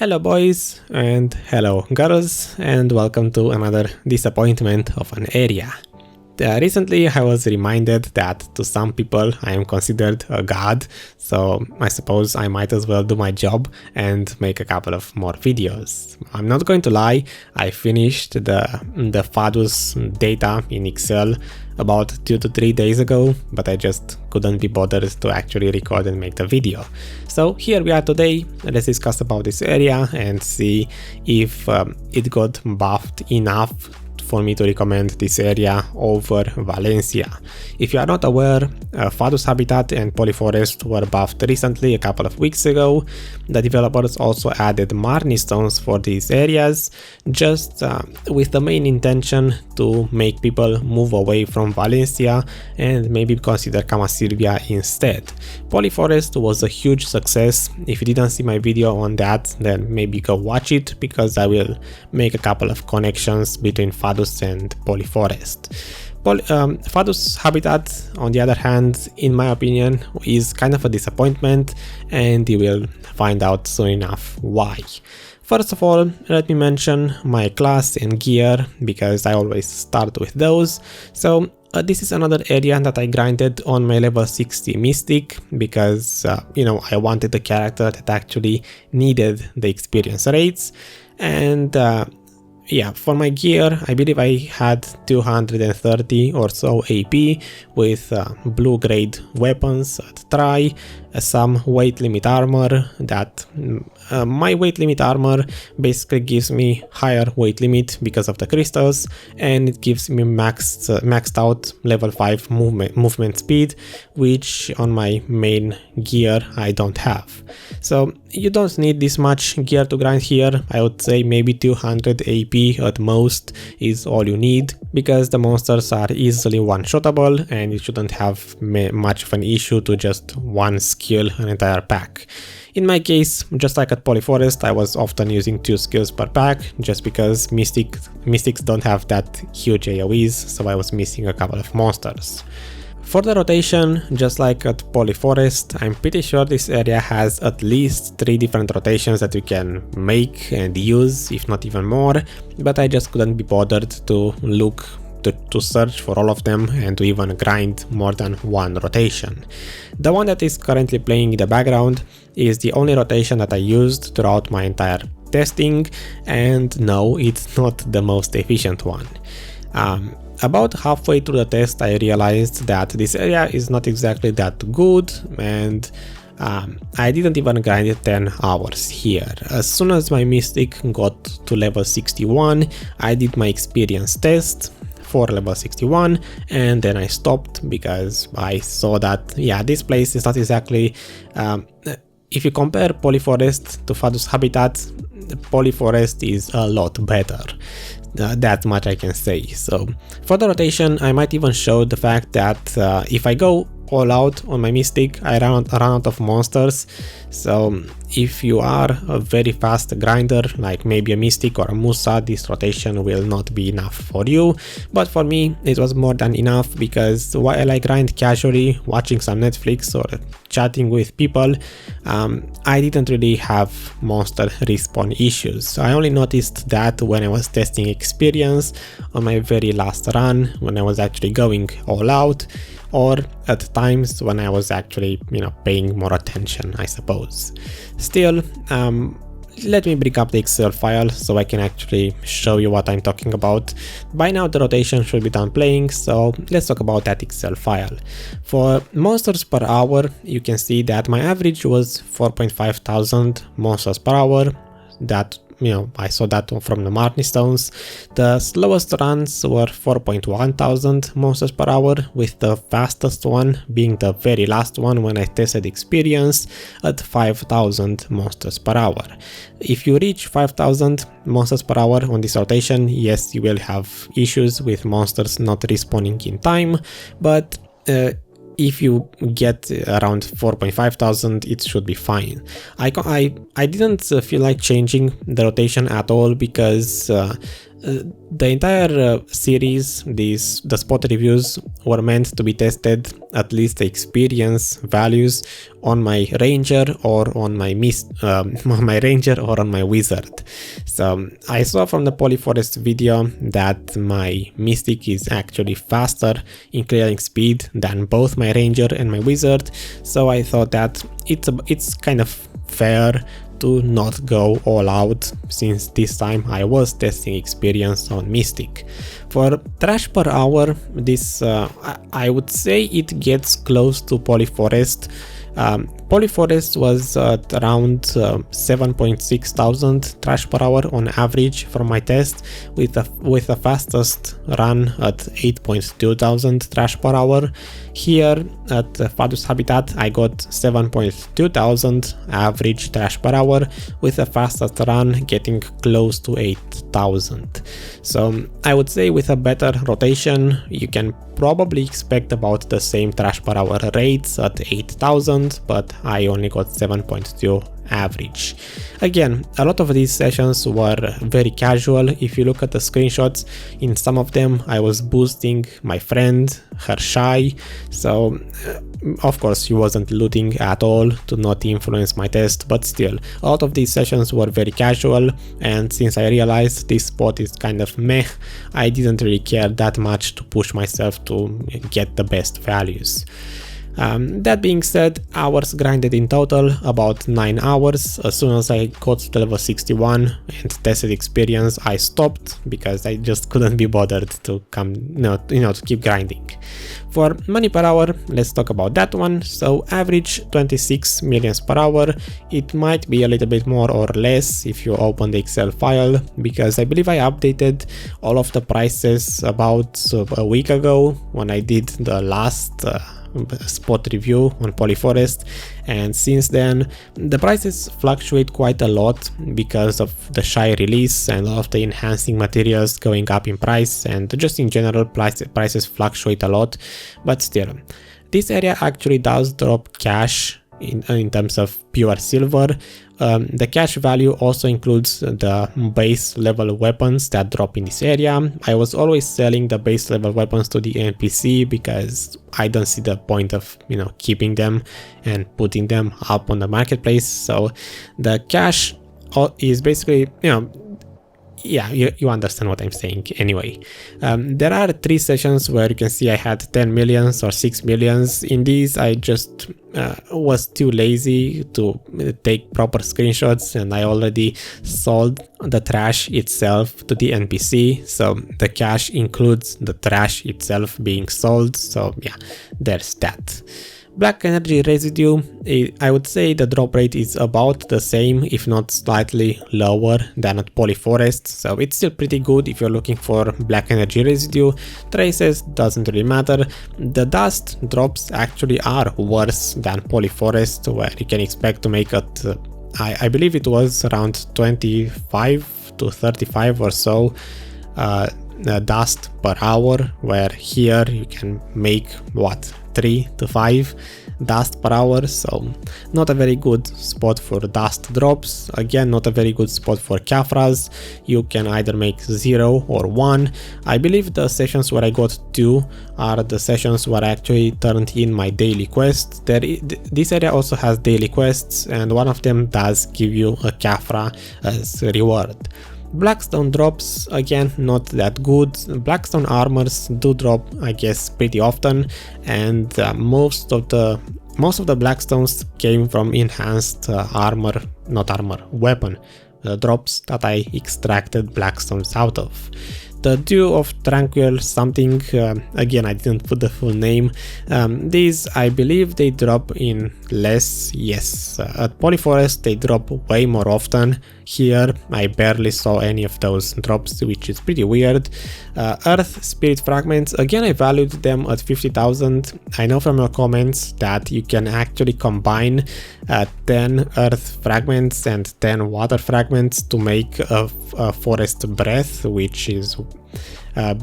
Hello boys and hello girls, and welcome to another disappointment of an area. Recently I was reminded that to some people I am considered a god, so I suppose I might as well do my job and make a couple of more videos. I'm not going to lie, I finished the Fadus data in Excel about 2 to 3 days ago, but I just couldn't be bothered to actually record and make the video. So here we are today. Let's discuss about this area and see if it got buffed enough for me to recommend this area over Valencia. If you are not aware, Fadus Habitat and Polyforest were buffed recently, a couple of weeks ago. The developers also added Marni stones for these areas, just with the main intention to make people move away from Valencia and maybe consider Camasilvia instead. Polyforest was a huge success. If you didn't see my video on that, then maybe go watch it, because I will make a couple of connections between Fadus and Polyforest. Fadus Habitat, on the other hand, in my opinion, is kind of a disappointment, and you will find out soon enough why. First of all, let me mention my class and gear, because I always start with those. So this is another area that I grinded on my level 60 Mystic, because I wanted a character that actually needed the experience rates. And yeah, for my gear, I believe I had 230 or so AP with blue grade weapons at try, some weight limit armor. That my weight limit armor basically gives me higher weight limit because of the crystals, and it gives me maxed out level 5 movement speed, which on my main gear I don't have. So you don't need this much gear to grind here. I would say maybe 200 AP at most is all you need, because the monsters are easily one-shottable and you shouldn't have much of an issue to just one skill an entire pack. In my case, just like at Polyforest, I was often using 2 skills per pack, just because mystics don't have that huge AoEs, so I was missing a couple of monsters. For the rotation, just like at Polyforest, I'm pretty sure this area has at least 3 different rotations that you can make and use, if not even more, but I just couldn't be bothered to look to search for all of them and to even grind more than one rotation. The one that is currently playing in the background is the only rotation that I used throughout my entire testing, and no, it's not the most efficient one. About halfway through the test, I realized that this area is not exactly that good, and I didn't even grind it 10 hours here. As soon as my Mystic got to level 61, I did my experience test for level 61, and then I stopped because I saw that, yeah, this place is not exactly, if you compare Polyforest to Fadus Habitat, Polyforest is a lot better. That much I can say. So for the rotation, I might even show the fact that if I go all out on my Mystic, I run out of monsters. So if you are a very fast grinder, like maybe a Mystic or a Musa, this rotation will not be enough for you. But for me, it was more than enough, because while I grind casually, watching some Netflix or chatting with people, I didn't really have monster respawn issues. So I only noticed that when I was testing experience on my very last run, when I was actually going all out, or at times when I was actually, paying more attention, I suppose. Still, let me bring up the Excel file so I can actually show you what I'm talking about. By now the rotation should be done playing, so let's talk about that Excel file. For monsters per hour, you can see that my average was 4,500 monsters per hour. That, I saw that from the Marni stones. The slowest runs were 4,100 monsters per hour, with the fastest one being the very last one when I tested experience at 5,000 monsters per hour. If you reach 5,000 monsters per hour on this rotation, yes, you will have issues with monsters not respawning in time, but if you get around 4,500, it should be fine. I didn't feel like changing the rotation at all, because The entire series, the spot reviews were meant to be tested, at least the experience values, on my ranger or on my my ranger or on my wizard. So I saw from the Polyforest video that my mystic is actually faster in clearing speed than both my ranger and my wizard, so I thought that it's kind of fair to not go all out, since this time I was testing experience on Mystic. For trash per hour, this I would say it gets close to Polyforest. Polyforest was at around 7.6 thousand trash per hour on average from my test, with the fastest run at 8.2 thousand trash per hour. Here at Fadus Habitat I got 7.2 thousand average trash per hour, with the fastest run getting close to 8,000. So I would say with a better rotation you can probably expect about the same trash per hour rates at 8,000, but I only got 7.2 average. Again, a lot of these sessions were very casual. If you look at the screenshots, in some of them I was boosting my friend, her shy, so of course she wasn't looting at all to not influence my test, but still, a lot of these sessions were very casual, and since I realized this spot is kind of meh, I didn't really care that much to push myself to get the best values. That being said, hours grinded in total, about 9 hours. As soon as I got to level 61 and tested experience, I stopped because I just couldn't be bothered to to keep grinding. For money per hour, let's talk about that one. So average 26 millions per hour. It might be a little bit more or less if you open the Excel file, because I believe I updated all of the prices about a week ago when I did the last spot review on Polyforest, and since then the prices fluctuate quite a lot because of the shy release and all of the enhancing materials going up in price, and just in general prices fluctuate a lot. But still, this area actually does drop cash in terms of pure silver. The cash value also includes the base level weapons that drop in this area. I was always selling the base level weapons to the NPC because I don't see the point of keeping them and putting them up on the marketplace. So the cash is basically yeah, you understand what I'm saying anyway. There are 3 sessions where you can see I had 10 millions or 6 millions. In these I just was too lazy to take proper screenshots, and I already sold the trash itself to the NPC, so the cash includes the trash itself being sold. So yeah, there's that. Black energy residue, I would say the drop rate is about the same, if not slightly lower than at Polyforest, so it's still pretty good if you're looking for black energy residue. Traces doesn't really matter. The dust drops actually are worse than Polyforest, where you can expect to make it, I believe it was around 25 to 35 or so dust per hour, where here you can make what, 3 to 5 dust per hour. So not a very good spot for dust drops. Again, not a very good spot for Kafras. You can either make 0 or 1. I believe the sessions where I got 2 are the sessions where I actually turned in my daily quests. This area also has daily quests, and one of them does give you a Kafra as a reward. Blackstone drops, again, not that good. Blackstone armors do drop, I guess, pretty often, and most of the Blackstones came from enhanced weapon drops that I extracted Blackstones out of. The Dew of Tranquil something, again I didn't put the full name. These I believe they drop in less, yes. At Polyforest they drop way more often. Here I barely saw any of those drops, which is pretty weird. Earth Spirit Fragments, again I valued them at 50,000. I know from your comments that you can actually combine 10 Earth Fragments and 10 Water Fragments to make a Forest Breath, which is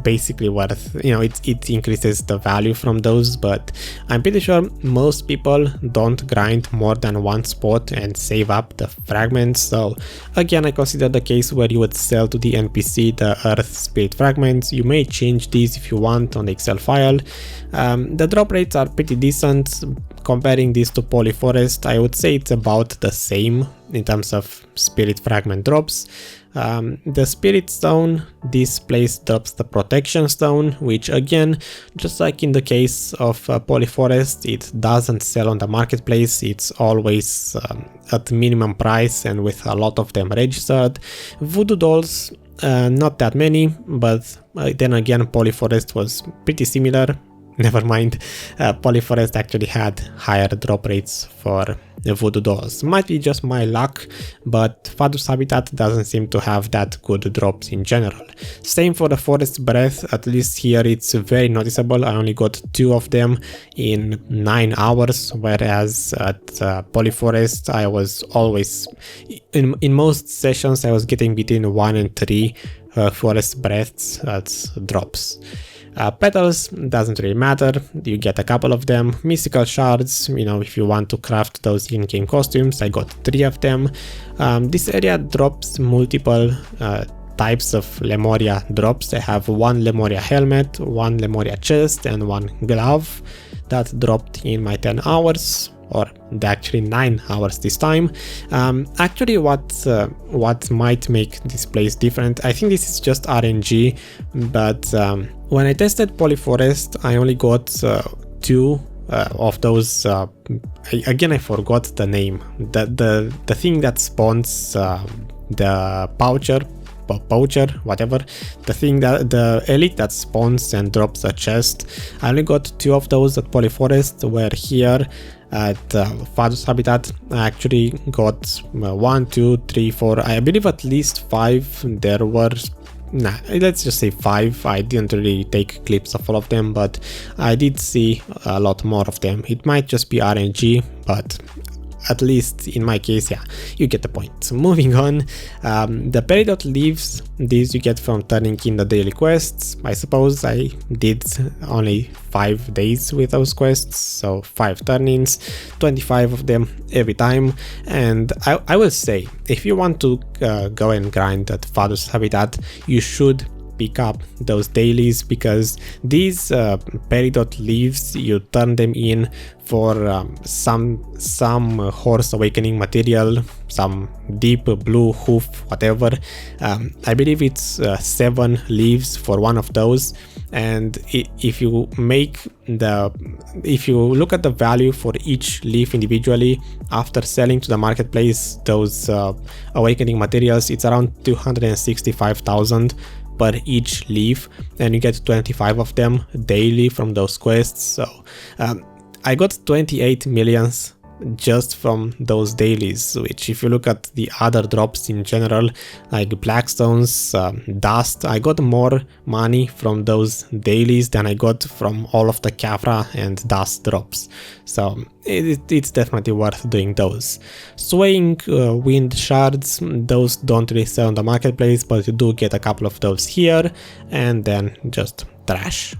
basically worth, you know, it increases the value from those, but I'm pretty sure most people don't grind more than one spot and save up the fragments. So again, I consider the case where you would sell to the NPC the earth spirit fragments. You may change these if you want on the Excel file. The drop rates are pretty decent. Comparing this to Polyforest, I would say it's about the same in terms of spirit fragment drops. The spirit stone, this place drops the protection stone, which again, just like in the case of Polyforest, it doesn't sell on the marketplace. It's always at minimum price and with a lot of them registered. Voodoo dolls, not that many, but then again, Polyforest was pretty similar. Never mind, Polyforest actually had higher drop rates for the voodoo dolls. Might be just my luck, but Fadus habitat doesn't seem to have that good drops in general. Same for the forest breath, at least here it's very noticeable. I only got 2 of them in 9 hours, whereas at Polyforest I was always, in most sessions I was getting between 1 and 3 forest breaths, that's drops. Petals doesn't really matter, you get a couple of them. Mystical shards, you know, if you want to craft those in-game costumes, I got 3 of them. This area drops multiple types of Lemuria drops. I have 1 Lemuria helmet, 1 Lemuria chest and 1 glove that dropped in my 10 hours, or actually 9 hours this time. Actually what might make this place different, I think this is just RNG, but when I tested Polyforest I only got 2 of those, again I forgot the name, the thing that spawns the poacher, whatever, the thing that the elite that spawns and drops a chest. I only got 2 of those at Polyforest, where here at Fadus habitat I actually got 1, 2, 3, 4, I believe at least 5. There were, let's just say 5. I didn't really take clips of all of them, but I did see a lot more of them. It might just be RNG, but at least in my case, yeah, you get the point. So moving on, the peridot leaves, these you get from turning in the daily quests. I suppose I did only 5 days with those quests, so 5 turn-ins, 25 of them every time. And I will say, if you want to go and grind at Fadus habitat, you should pick up those dailies, because these peridot leaves, you turn them in for some horse awakening material, some deep blue hoof, whatever. I believe it's 7 leaves for one of those, and if you look at the value for each leaf individually after selling to the marketplace those awakening materials, it's around 265,000 per each leaf, and you get 25 of them daily from those quests. So I got 28 millions just from those dailies, which if you look at the other drops in general, like Blackstones, Dust, I got more money from those dailies than I got from all of the Kafra and Dust drops. So it's definitely worth doing those. Swaying Wind Shards, those don't really sell on the marketplace, but you do get a couple of those here, and then just trash,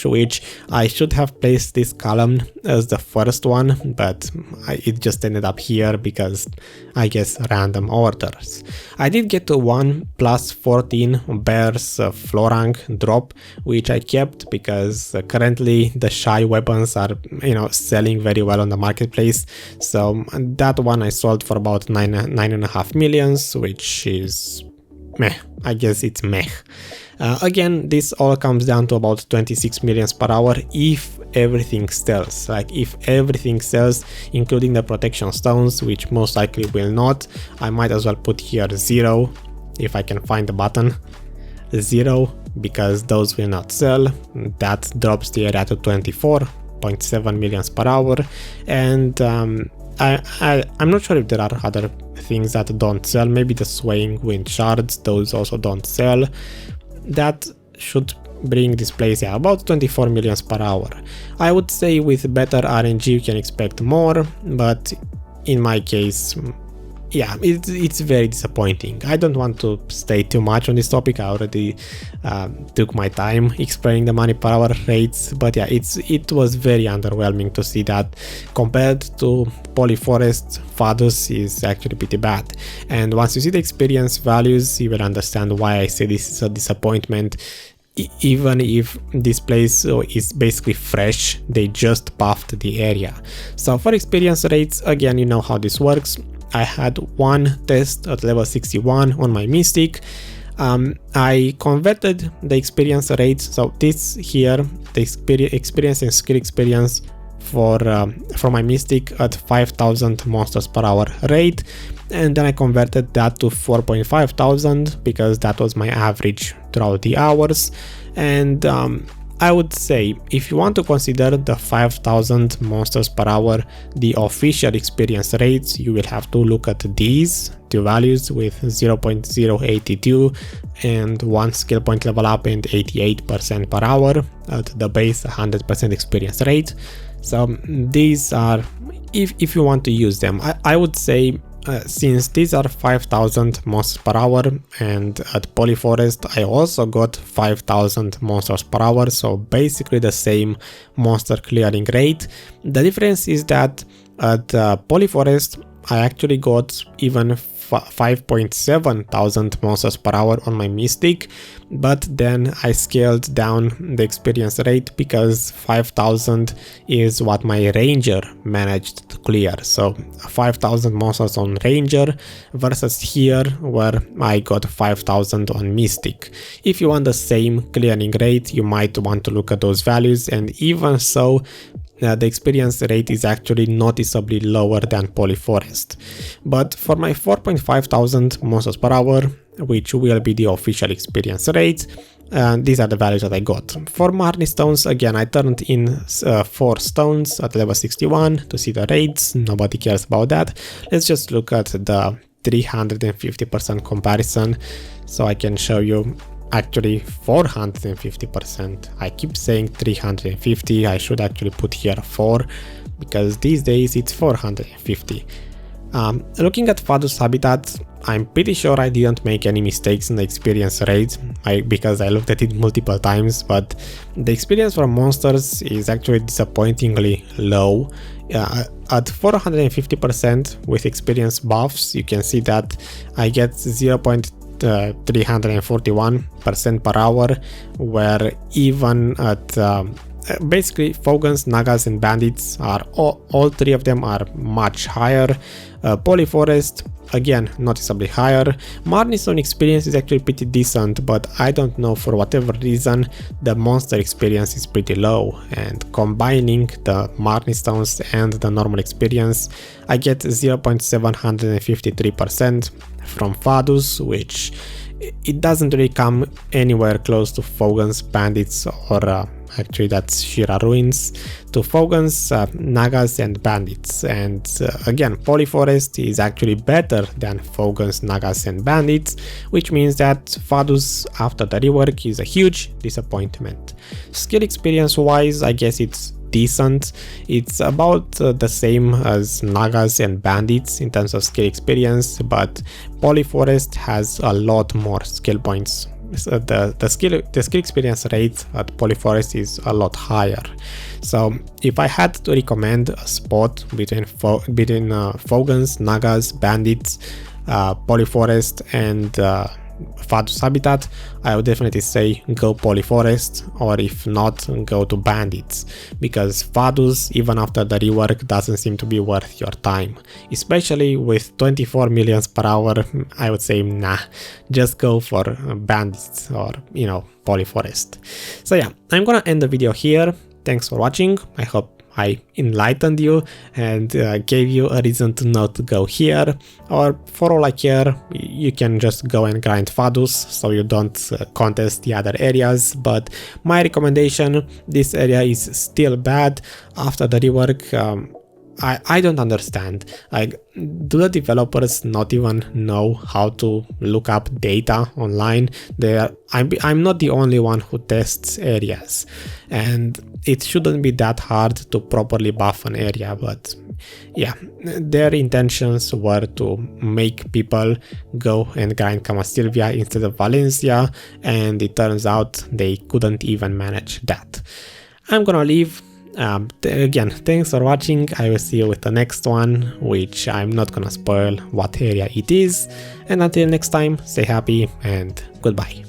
which I should have placed this column as the first one, but it just ended up here because I guess random orders. I did get to 1 plus 14 bears Florang drop, which I kept because currently the shy weapons are, you know, selling very well on the marketplace. So that one I sold for about 9.5 millions, which is meh. I guess it's meh. Again, this all comes down to about 26 millions per hour if everything sells. Like if everything sells, including the protection stones, which most likely will not, I might as well put here 0 if I can find the button. 0, because those will not sell. That drops the area to 24.7 millions per hour, and I'm not sure if there are other things that don't sell. Maybe the Swaying Wind Shards, those also don't sell. That should bring this place, yeah, about 24 millions per hour. I would say with better RNG you can expect more, but in my case yeah, it's very disappointing. I don't want to stay too much on this topic. I already took my time explaining the money per hour rates, but yeah, it was very underwhelming to see that compared to Polyforest, Fadus is actually pretty bad. And once you see the experience values, you will understand why I say this is a disappointment. Even if this place is basically fresh, they just buffed the area. So for experience rates, again, you know how this works. I had one test at level 61 on my Mystic. I converted the experience rates, so this here, the experience and skill experience for my Mystic at 5000 monsters per hour rate, and then I converted that to 4,500 because that was my average throughout the hours. And I would say if you want to consider the 5000 monsters per hour the official experience rates, you will have to look at these two values with 0.082 and 1 skill point level up and 88% per hour at the base 100% experience rate. So these are, if you want to use them, I would say since these are 5000 monsters per hour, and at Polyforest I also got 5000 monsters per hour, so basically the same monster clearing rate. The difference is that at Polyforest I actually got even 5,700 monsters per hour on my Mystic, but then I scaled down the experience rate because 5,000 is what my Ranger managed to clear. So 5,000 monsters on Ranger versus here where I got 5,000 on Mystic. If you want the same clearing rate, you might want to look at those values, and even so, the experience rate is actually noticeably lower than Polyforest. But for my 4,500 monsters per hour, which will be the official experience rate, these are the values that I got. For Marnie stones, again, I turned in 4 stones at level 61 to see the rates. Nobody cares about that. Let's just look at the 350% comparison, so I can show you actually 450%. I keep saying 350, I should actually put here 4 because these days it's 450. Looking at Fadus habitat, I'm pretty sure I didn't make any mistakes in the experience rate because I looked at it multiple times, but the experience for monsters is actually disappointingly low. At 450% with experience buffs, you can see that I get 0.341% per hour, where even at basically Fogans, Nagas and Bandits are all 3 of them are much higher. Polyforest, again, noticeably higher. Marnison experience is actually pretty decent, but I don't know, for whatever reason the monster experience is pretty low, and combining the Marnie stones and the normal experience, I get 0.753% from Fadus, which it doesn't really come anywhere close to Fogans, Bandits, or actually that's Shira Ruins, to Fogans, Nagas and Bandits. And again, Polyforest is actually better than Fogans, Nagas and Bandits, which means that Fadus after the rework is a huge disappointment. Skill experience wise, I guess it's decent. It's about the same as Nagas and Bandits in terms of skill experience, but Polyforest has a lot more skill points. The skill experience rate at Polyforest is a lot higher. So if I had to recommend a spot between Fogans, Nagas, Bandits, Polyforest and Fadus habitat, I would definitely say go Polyforest, or if not, go to Bandits, because Fadus, even after the rework, doesn't seem to be worth your time. Especially with 24 millions per hour, I would say nah, just go for Bandits or, you know, Polyforest. So yeah, I'm gonna end the video here. Thanks for watching. I hope I enlightened you and gave you a reason to not go here, or for all I care, you can just go and grind Fadus so you don't contest the other areas. But my recommendation, this area is still bad after the rework. I don't understand. Like, do the developers not even know how to look up data online? I'm not the only one who tests areas, and it shouldn't be that hard to properly buff an area, but yeah, their intentions were to make people go and grind Camastilvia instead of Valencia, and it turns out they couldn't even manage that. I'm gonna leave. Again, thanks for watching. I will see you with the next one, which I'm not gonna spoil what area it is, and until next time, stay happy and goodbye.